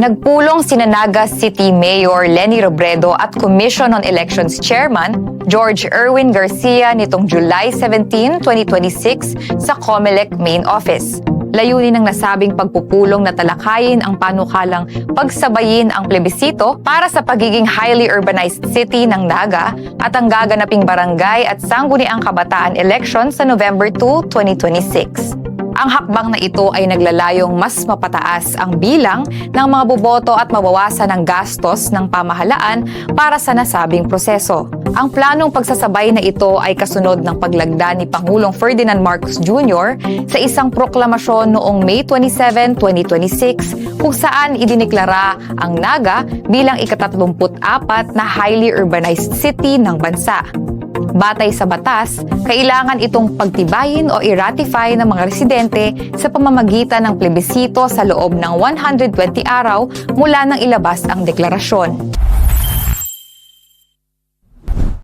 Nagpulong sina Naga City Mayor Leni Robredo at Commission on Elections Chairman George Erwin Garcia nitong July 17, 2026 sa COMELEC Main Office. Layunin ng nasabing pagpupulong na talakayin ang panukalang pagsabayin ang plebisito para sa pagiging highly urbanized city ng Naga at ang gaganaping barangay at sangguniang kabataan election sa November 2, 2026. Ang hakbang na ito ay naglalayong mas mapataas ang bilang ng mga boboto at mabawasan ang gastos ng pamahalaan para sa nasabing proseso. Ang planong pagsasabay na ito ay kasunod ng paglagda ni Pangulong Ferdinand Marcos Jr. sa isang proklamasyon noong May 27, 2026 kung saan idiniklara ang Naga bilang ika-34 na highly urbanized city ng bansa. Batay sa batas, kailangan itong pagtibayin o i-ratify ng mga residente sa pamamagitan ng plebisito sa loob ng 120 araw mula nang ilabas ang deklarasyon.